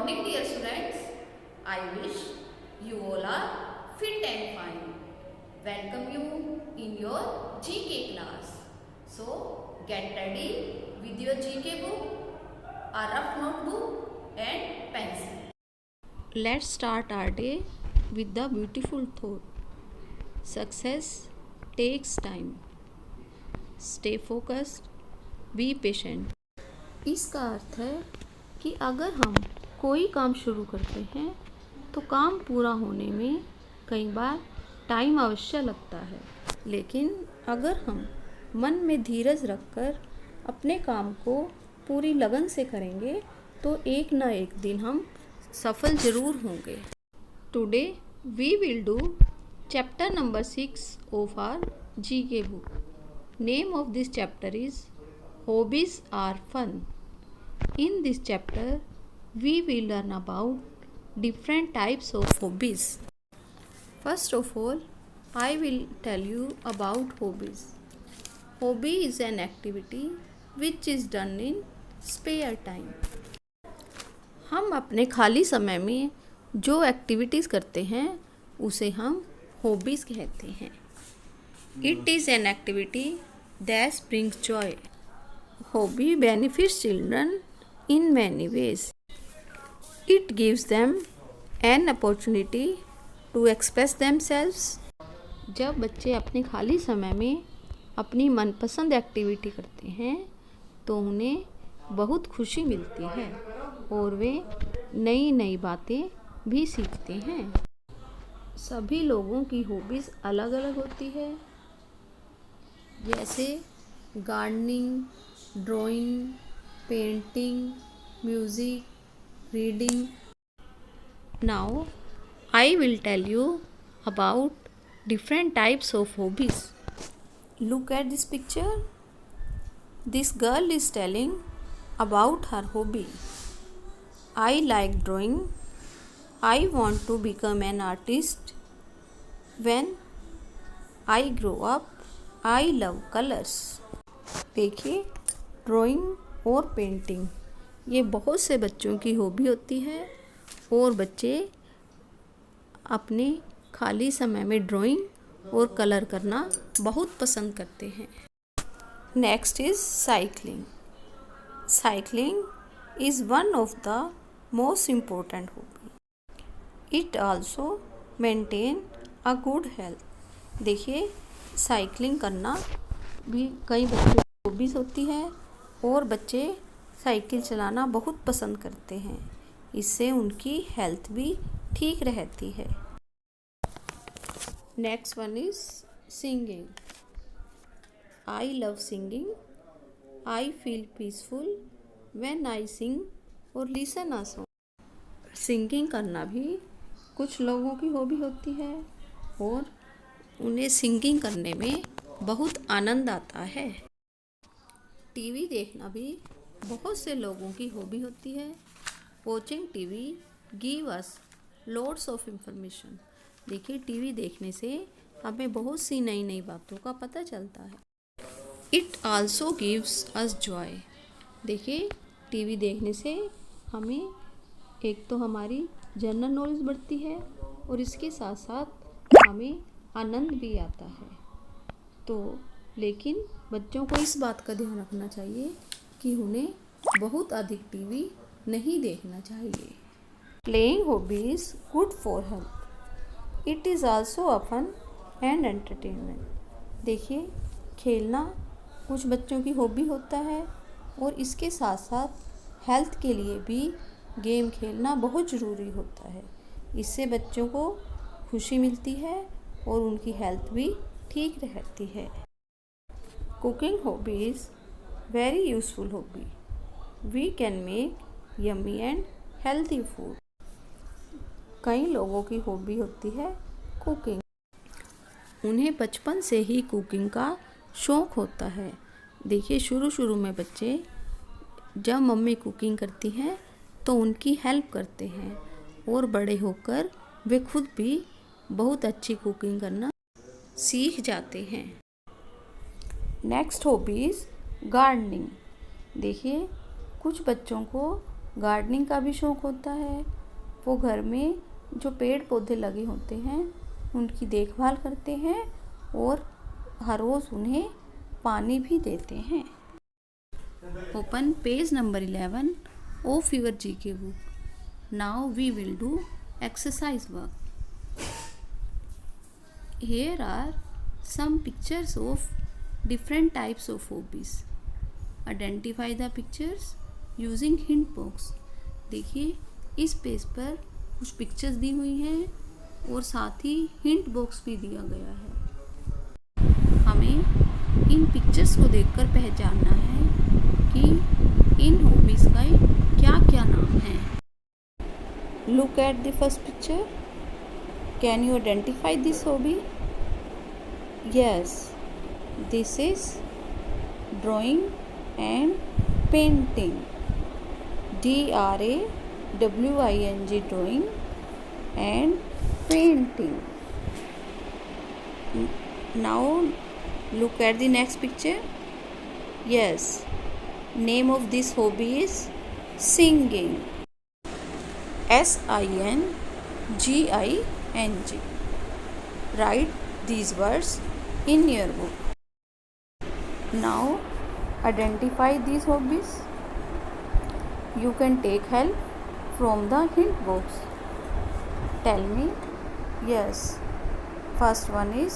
morning, dear students. I wish you all are fit and fine. Welcome you in your GK class. So, get ready with your GK book, a rough notebook and pencil. Let's start our day with the beautiful thought. Success takes time. Stay focused. Be patient. इसका अर्थ है कि अगर हम कोई काम शुरू करते हैं तो काम पूरा होने में कई बार टाइम अवश्य लगता है, लेकिन अगर हम मन में धीरज रखकर अपने काम को पूरी लगन से करेंगे तो एक ना एक दिन हम सफल ज़रूर होंगे। Today we will do chapter number 6 of our GK book. Name of this chapter is Hobbies are Fun. In this chapter, we will learn about different types of hobbies. First of all, I will tell you about hobbies. Hobby is an activity which is done in spare time. हम अपने खाली समय में जो activities करते हैं उसे हम हॉबीज़ कहते हैं। It is an activity that brings joy. Hobby benefits children in many ways. It gives them an opportunity to express themselves. जब बच्चे अपने खाली समय में अपनी मनपसंद एक्टिविटी करते हैं तो उन्हें बहुत खुशी मिलती है और वे नई नई बातें भी सीखते हैं। सभी लोगों की हॉबीज़ अलग अलग होती है, जैसे gardening, drawing, painting, music, reading. Now I will tell you about different types of hobbies. Look at this picture. This girl is telling about her hobby. I like drawing. I want to become an artist. When I grow up, I love colors. देखिए, drawing और painting ये बहुत से बच्चों की hobby होती है और बच्चे अपने खाली समय में ड्राइंग और कलर करना बहुत पसंद करते हैं। Next is cycling. Cycling is one of the most important hobby. It also maintain a good health. देखिए, साइकिलिंग करना भी कई बच्चों की हॉबीज़ होती है और बच्चे साइकिल चलाना बहुत पसंद करते हैं। इससे उनकी हेल्थ भी ठीक रहती है। Next one is singing. I love singing. I feel peaceful when I sing और लिसन अ सॉन्ग. सिंगिंग करना भी कुछ लोगों की हॉबी होती है और उन्हें सिंगिंग करने में बहुत आनंद आता है। टीवी देखना भी बहुत से लोगों की हॉबी होती है। Watching TV give us lots of information. देखिए, टीवी देखने से हमें बहुत सी नई नई बातों का पता चलता है। It also gives us Joy. देखिए, टीवी देखने से हमें एक तो हमारी जनरल नॉलेज बढ़ती है और इसके साथ साथ हमें आनंद भी आता है। तो लेकिन बच्चों को इस बात का ध्यान रखना चाहिए कि उन्हें बहुत अधिक टीवी नहीं देखना चाहिए। Playing hobby is good for health. It is also a fun and entertainment. देखिए, खेलना कुछ बच्चों की हॉबी होता है और इसके साथ साथ हेल्थ के लिए भी गेम खेलना बहुत ज़रूरी होता है। इससे बच्चों को खुशी मिलती है और उनकी हेल्थ भी ठीक रहती है। Cooking hobby is very useful hobby. We can make yummy and healthy food. कई लोगों की हॉबी होती है कुकिंग. उन्हें बचपन से ही कुकिंग का शौक़ होता है। देखिए, शुरू में बच्चे जब मम्मी कुकिंग करती हैं तो उनकी हेल्प करते हैं और बड़े होकर वे खुद भी बहुत अच्छी कुकिंग करना सीख जाते हैं। Next hobby is gardening. देखिए, कुछ बच्चों को गार्डनिंग का भी शौक़ होता है। वो घर में जो पेड़ पौधे लगे होते हैं उनकी देखभाल करते हैं और हर रोज़ उन्हें पानी भी देते हैं। Open page number 11 of your GK book. Now we will do exercise work. Here are some pictures of different types of hobbies. Identify the pictures using hint box. देखिए इस पेज पर कुछ पिक्चर्स दी हुई हैं और साथ ही हिंट बॉक्स भी दिया गया है। हमें इन पिक्चर्स को देखकर पहचानना है कि इन हॉबीज़ का क्या क्या नाम है। Look at the first picture. Can you identify this hobby? Yes, this is drawing and painting. DRAWING, drawing and painting. Now look at the next picture. Yes, name of this hobby is singing. SINGING. Write these words in your book. Now identify these hobbies. You can take help from the hint box. Tell me. Yes, first one is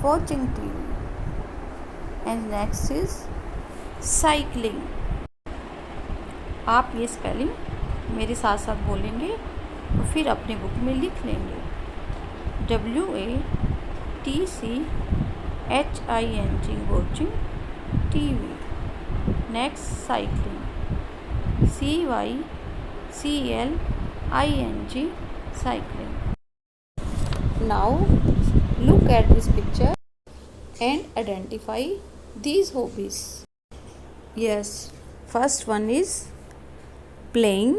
watching TV and next is cycling. आप ये spelling मेरे साथ साथ बोलेंगे और फिर अपने book में लिख लेंगे। WATCHING watching TV. Next cycling. CYCLING cycling. Now look at this picture and identify these hobbies. Yes, first one is playing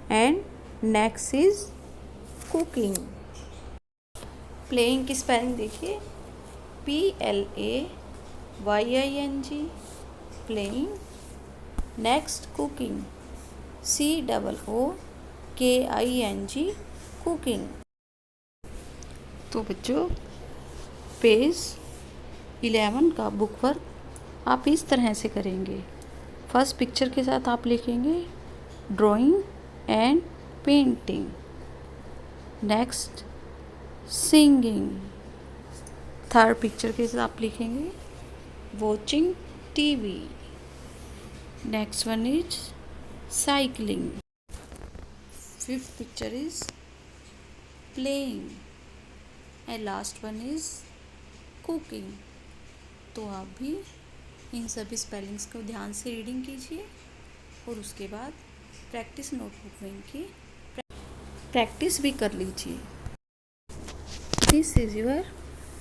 and next is cooking. Playing की स्पेलिंग देखिए PLAYING playing. Next cooking COOKING cooking. तो बच्चों page 11 का book work आप इस तरह से करेंगे। फर्स्ट पिक्चर के साथ आप लिखेंगे drawing and painting. Next singing. Third picture के साथ आप लिखेंगे watching TV. Next one is cycling. Fifth picture is playing and last one is cooking. तो आप भी इन सभी स्पेलिंग्स को ध्यान से रीडिंग कीजिए और उसके बाद प्रैक्टिस नोटबुक में इनकी प्रैक्टिस भी कर लीजिए। This is your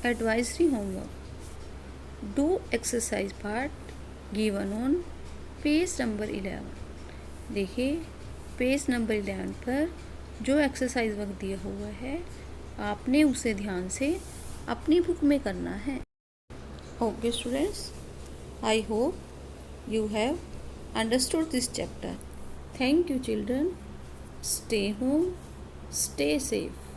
advisory homework. Do exercise part given on page number 11। देखिए पेज नंबर 11 पर जो एक्सरसाइज वर्क दिया हुआ है आपने उसे ध्यान से अपनी बुक में करना है। Okay students, I hope you have understood this chapter. Thank you children. Stay home, stay safe.